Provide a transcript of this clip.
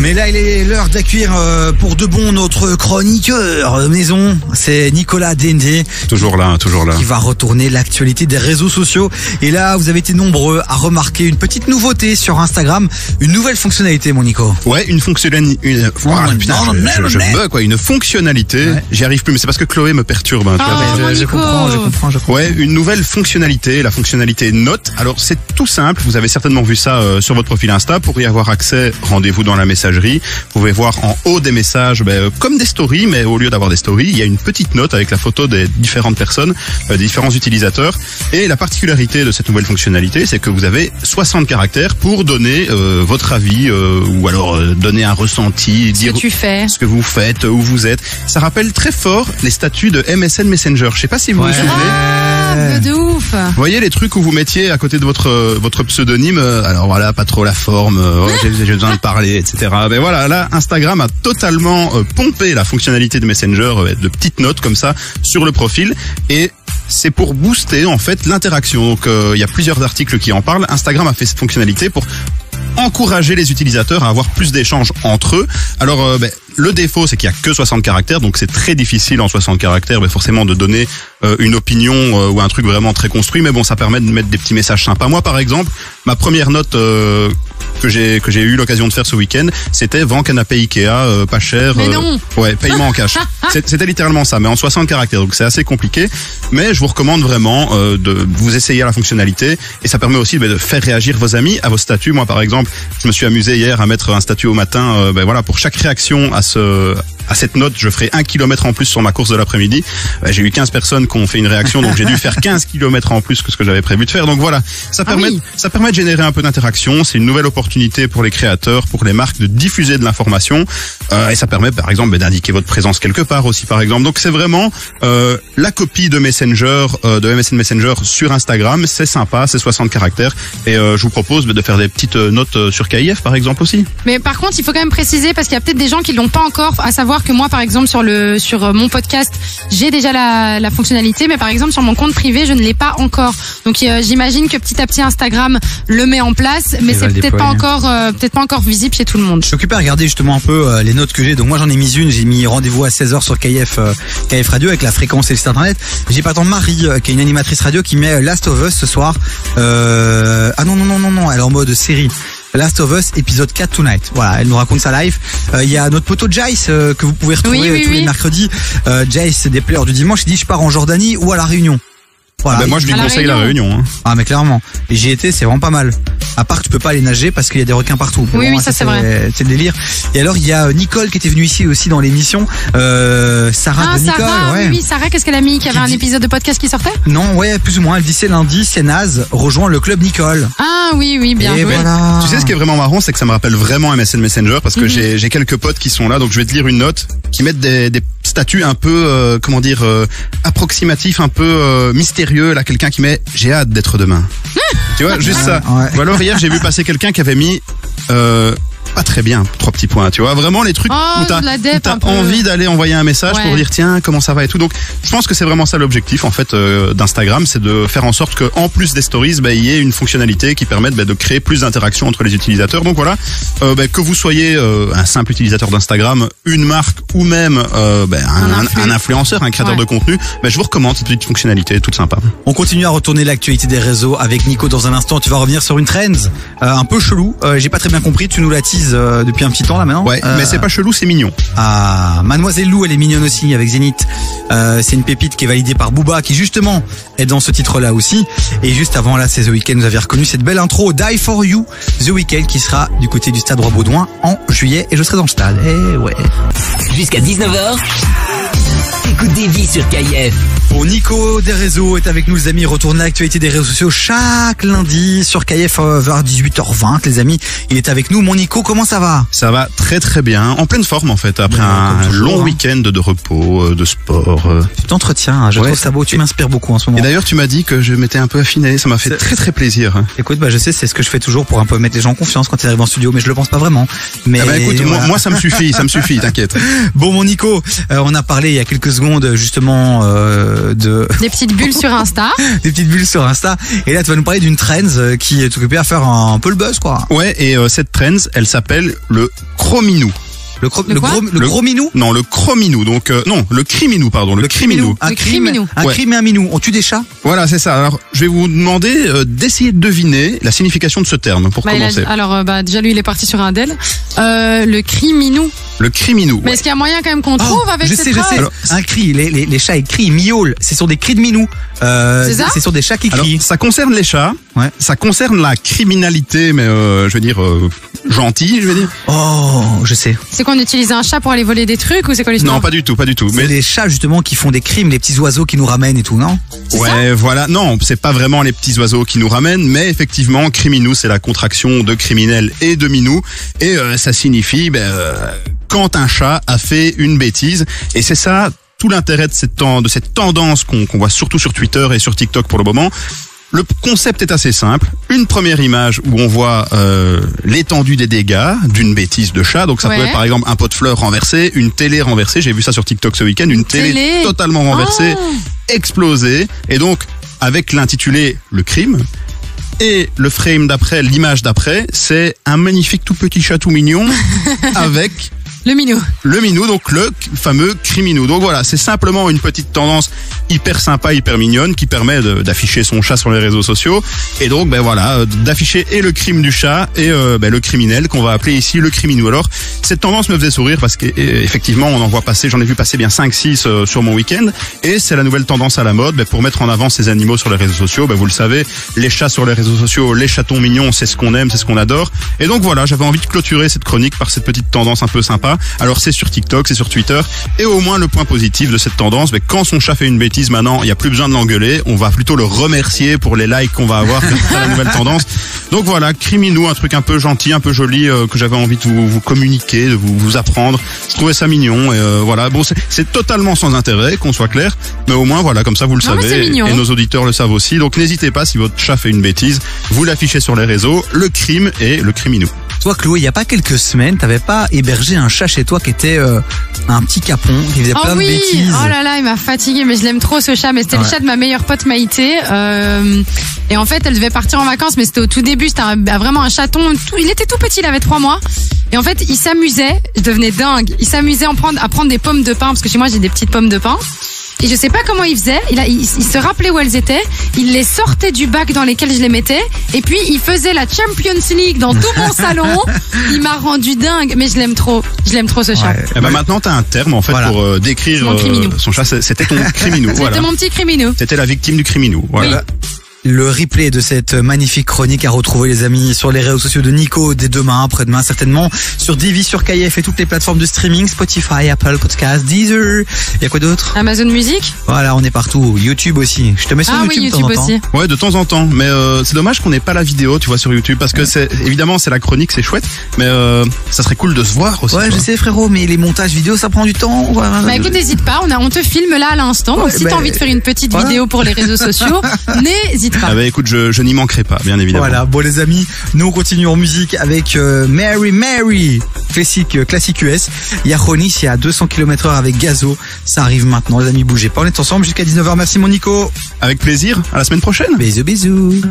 Mais là, il est l'heure d'accueillir pour de bon notre chroniqueur maison. C'est Nicolas Dende. Toujours là. Qui va retourner l'actualité des réseaux sociaux. Et là, vous avez été nombreux à remarquer une petite nouveauté sur Instagram. Une nouvelle fonctionnalité, mon Nico. Ouais, une fonctionnalité. Une fonctionnalité. Ouais. J'y arrive plus, mais c'est parce que Chloé me perturbe. Hein, je comprends. Ouais, une nouvelle fonctionnalité, la fonctionnalité Notes. Alors, c'est tout simple. Vous avez certainement vu ça sur votre profil Insta. Pour y avoir accès, rendez-vous dans la messagerie. Vous pouvez voir en haut des messages, comme des stories, mais au lieu d'avoir des stories, il y a une petite note avec la photo des différentes personnes, des différents utilisateurs. Et la particularité de cette nouvelle fonctionnalité, c'est que vous avez 60 caractères pour donner votre avis ou alors donner un ressenti, dire ce que vous faites, où vous êtes. Ça rappelle très fort les statuts de MSN Messenger. Je sais pas si vous vous souvenez. De ouf. Vous voyez les trucs où vous mettiez à côté de votre pseudonyme, alors voilà, pas trop la forme, j'ai besoin de parler, etc. Ben voilà, là, Instagram a totalement pompé la fonctionnalité de Messenger, de petites notes comme ça sur le profil, et c'est pour booster en fait l'interaction. Donc il y a plusieurs articles qui en parlent. Instagram a fait cette fonctionnalité pour encourager les utilisateurs à avoir plus d'échanges entre eux. Alors le défaut, c'est qu'il y a que 60 caractères, donc c'est très difficile en 60 caractères forcément de donner une opinion ou un truc vraiment très construit, mais bon, ça permet de mettre des petits messages sympas. Moi par exemple, ma première note que j'ai eu l'occasion de faire ce week-end, c'était vend canapé Ikea pas cher, paiement en cash. C'était littéralement ça, mais en 60 caractères, donc c'est assez compliqué, mais je vous recommande vraiment de vous essayer à la fonctionnalité, et ça permet aussi de faire réagir vos amis à vos statuts. Moi par exemple, je me suis amusé hier à mettre un statut au matin, pour chaque réaction à cette note, je ferai 1 kilomètre en plus sur ma course de l'après-midi. J'ai eu 15 personnes qui ont fait une réaction, donc j'ai dû faire 15 kilomètres en plus que ce que j'avais prévu de faire. Donc voilà, ça permet de générer un peu d'interaction. C'est une nouvelle opportunité pour les créateurs, pour les marques de diffuser de l'information, et ça permet par exemple d'indiquer votre présence quelque part aussi par exemple. Donc c'est vraiment la copie de Messenger, de MSN Messenger sur Instagram. C'est sympa, c'est 60 caractères, et je vous propose de faire des petites notes sur KIF par exemple aussi. Mais par contre, il faut quand même préciser, parce qu'il y a peut-être des gens qui l'ont pas encore, à savoir que moi par exemple sur mon podcast, j'ai déjà la fonctionnalité, mais par exemple sur mon compte privé, je ne l'ai pas encore. Donc j'imagine que petit à petit Instagram le met en place, mais c'est peut-être pas encore visible chez tout le monde. Je suis occupé à regarder justement un peu les notes que j'ai. Donc moi j'en ai mis une, j'ai mis rendez-vous à 16h sur KIF Radio avec la fréquence et le site internet. J'ai par exemple Marie qui est une animatrice radio qui met Last of Us ce soir. Non, elle est en mode série. Last of Us épisode 4 tonight. Voilà, elle nous raconte sa live. Il y a notre poteau Jace que vous pouvez retrouver tous les mercredis. Jace des players du dimanche, il dit je pars en Jordanie ou à la Réunion. Voilà. Moi je lui conseille la Réunion. Hein. Ah mais clairement. Et j'y étais, c'est vraiment pas mal. À part que tu peux pas aller nager parce qu'il y a des requins partout. Oui, ça c'est vrai. C'est le délire. Et alors il y a Nicole qui était venue ici aussi dans l'émission. Sarah de Nicole. Oui, Sarah, qu'est-ce qu'elle a mis? Qu'il y avait un épisode de podcast qui sortait? Non, plus ou moins. Elle dit c'est lundi, c'est naze. Rejoins le club Nicole. Ah oui, bien joué. Voilà. Tu sais ce qui est vraiment marrant, c'est que ça me rappelle vraiment MSN Messenger, parce que j'ai quelques potes qui sont là, donc je vais te lire une note qui mettent des statuts un peu approximatifs, un peu mystérieux. Là, quelqu'un qui met j'ai hâte d'être demain. Tu vois, juste ça. Ouais. Ou alors hier j'ai vu passer quelqu'un qui avait mis pas très bien, 3 petits points, tu vois, vraiment les trucs où t'as envie d'aller envoyer un message pour dire tiens comment ça va et tout. Donc je pense que c'est vraiment ça l'objectif en fait d'Instagram, c'est de faire en sorte que en plus des stories, il y ait une fonctionnalité qui permette de créer plus d'interaction entre les utilisateurs. Donc voilà, que vous soyez un simple utilisateur d'Instagram, une marque ou même un influenceur, un créateur de contenu, je vous recommande cette petite fonctionnalité toute sympa. On continue à retourner l'actualité des réseaux avec Nico dans un instant. Tu vas revenir sur une trend un peu chelou, j'ai pas très bien compris, tu nous la teases depuis un petit temps là maintenant. Ouais, mais c'est pas chelou, c'est mignon. Ah, Mademoiselle Lou, elle est mignonne aussi avec Zénith. C'est une pépite qui est validée par Booba, qui justement est dans ce titre-là aussi. Et juste avant là, c'est The Weeknd. Vous avez reconnu cette belle intro Die For You, The Weeknd qui sera du côté du Stade Roi-Baudouin en juillet, et je serai dans le stade. Jusqu'à 19h. Écoute des vies sur KIF. Bon, Nico des réseaux est avec nous, les amis. Retourne l'actualité des réseaux sociaux chaque lundi sur KIF vers 18h20, les amis. Il est avec nous. Mon Nico, comment ça va? Ça va très très bien, en pleine forme en fait, après un long week-end de repos, de sport. Tu t'entretiens, je trouve ça beau, tu m'inspires beaucoup en ce moment. Et d'ailleurs tu m'as dit que je m'étais un peu affiné, ça m'a fait très très plaisir. Écoute, je sais, c'est ce que je fais toujours pour un peu mettre les gens en confiance quand ils arrivent en studio, mais je le pense pas vraiment. Mais écoute, moi ça me suffit, t'inquiète. Bon mon Nico, on a parlé il y a quelques secondes justement Des petites bulles sur Insta. des petites bulles sur Insta. Et là, tu vas nous parler d'une trend qui est occupée à faire un peu le buzz, quoi. Ouais, et cette trend, elle s'appelle le Chrominou. Le gros minou? Non, le Chrominou. Donc non, le Criminou, pardon, le Criminou. Un Le crime, criminou. un Ouais. crime et un minou. On tue des chats? Voilà, c'est ça. Alors, je vais vous demander d'essayer de deviner la signification de ce terme pour commencer. Alors, déjà lui, il est parti sur un del. Le criminou. Le Criminou. Mais est-ce qu'il y a moyen quand même qu'on trouve avec je cette sais. phrase? Alors, un cri, les chats ils crient, ils miaulent. C'est sur des cris de minou. C'est ça? C'est sur des chats qui Alors, crient. ça concerne les chats. Ouais. Ça concerne la criminalité, mais je veux dire gentille, je veux dire. Oh, je sais. C'est qu'on utilise un chat pour aller voler des trucs ou c'est quoi l'histoire? Non, pas du tout, pas du tout. C'est les chats justement qui font des crimes, les petits oiseaux qui nous ramènent et tout, non? Ouais, voilà. Non, c'est pas vraiment les petits oiseaux qui nous ramènent, mais effectivement, criminou, c'est la contraction de criminel et de minou, et ça signifie quand un chat a fait une bêtise, et c'est ça tout l'intérêt de cette tendance qu'on voit surtout sur Twitter et sur TikTok pour le moment. Le concept est assez simple. Une première image où on voit l'étendue des dégâts d'une bêtise de chat. Donc ça Ouais. peut être par exemple un pot de fleurs renversé, une télé renversée. J'ai vu ça sur TikTok ce week-end. Une télé totalement renversée, explosée. Et donc avec l'intitulé « Le crime », et le frame d'après, l'image d'après, c'est un magnifique tout petit chat tout mignon avec Le minou. le minou, donc le fameux criminou. Donc voilà, c'est simplement une petite tendance hyper sympa, hyper mignonne qui permet d'afficher son chat sur les réseaux sociaux. Et donc voilà, d'afficher et le crime du chat et le criminel qu'on va appeler ici le criminou. Alors cette tendance me faisait sourire parce qu'effectivement on en voit passer, j'en ai vu passer bien 5-6 sur mon week-end, et c'est la nouvelle tendance à la mode pour mettre en avant ces animaux sur les réseaux sociaux. Vous le savez, les chats sur les réseaux sociaux, les chatons mignons, c'est ce qu'on aime, c'est ce qu'on adore. Et donc voilà, j'avais envie de clôturer cette chronique par cette petite tendance un peu sympa. Alors c'est sur TikTok, c'est sur Twitter, et au moins le point positif de cette tendance, quand son chat fait une bêtise maintenant, il n'y a plus besoin de l'engueuler, on va plutôt le remercier pour les likes qu'on va avoir grâce à la nouvelle tendance. Donc voilà, criminou, un truc un peu gentil, un peu joli que j'avais envie de vous communiquer, de vous apprendre. Je trouvais ça mignon, et voilà. Bon, c'est totalement sans intérêt, qu'on soit clair, mais au moins voilà, comme ça vous le Non, mais c'est savez, mignon. et nos auditeurs le savent aussi. Donc n'hésitez pas, si votre chat fait une bêtise, vous l'affichez sur les réseaux, le crime et le criminou. Toi, Chloé, il y a pas quelques semaines, t'avais pas hébergé un chat chez toi qui était un petit capon, qui faisait plein de oui, bêtises. oh là là, il m'a fatigué, mais je l'aime trop ce chat. Mais c'était le Ouais. chat de ma meilleure pote Maïté. Et en fait, elle devait partir en vacances, mais c'était au tout début. C'était vraiment un chaton. Il était tout petit, il avait 3 mois. Et en fait, il s'amusait. Je devenais dingue. Il s'amusait à prendre des pommes de pin, parce que chez moi j'ai des petites pommes de pin. Et je sais pas comment il faisait. Il se rappelait où elles étaient. Il les sortait du bac dans lesquels je les mettais. Et puis il faisait la Champions League dans tout mon salon. Il m'a rendu dingue. Mais je l'aime trop. Je l'aime trop ce chat. Ouais. Et maintenant t'as un terme en fait Voilà. pour décrire Mon criminou. son chat, c'était ton criminou. C'était Voilà. mon petit criminou. C'était la victime du criminou. Voilà. Le replay de cette magnifique chronique à retrouver, les amis, sur les réseaux sociaux de Nico dès demain, après-demain certainement, sur Divi, sur KF et toutes les plateformes de streaming, Spotify, Apple Podcast, Deezer. Il y a quoi d'autre? Amazon Music. Voilà, on est partout. YouTube aussi. Je te mets sur Ah oui, YouTube de temps YouTube en temps. aussi. Ouais, de temps en temps. Mais c'est dommage qu'on n'ait pas la vidéo, tu vois, sur YouTube, parce que évidemment c'est la chronique, c'est chouette, mais ça serait cool de se voir aussi. Ouais, tu je vois. sais, frérot, mais les montages vidéo, ça prend du temps. Voilà. Bah écoute, n'hésite pas, on te filme là à l'instant. Donc Ouais, si t'as bah, envie de faire une petite voilà. vidéo pour les réseaux sociaux, n'hésite pas. Ah bah écoute, je n'y manquerai pas, bien évidemment. Voilà, bon les amis, nous on continue en musique avec Mary Mary, classique US. Il y a Ronis, il y a 200 km/h avec Gazo. Ça arrive maintenant, les amis, bougez pas. On est ensemble jusqu'à 19h. Merci mon Nico. Avec plaisir, à la semaine prochaine. Bisous bisous.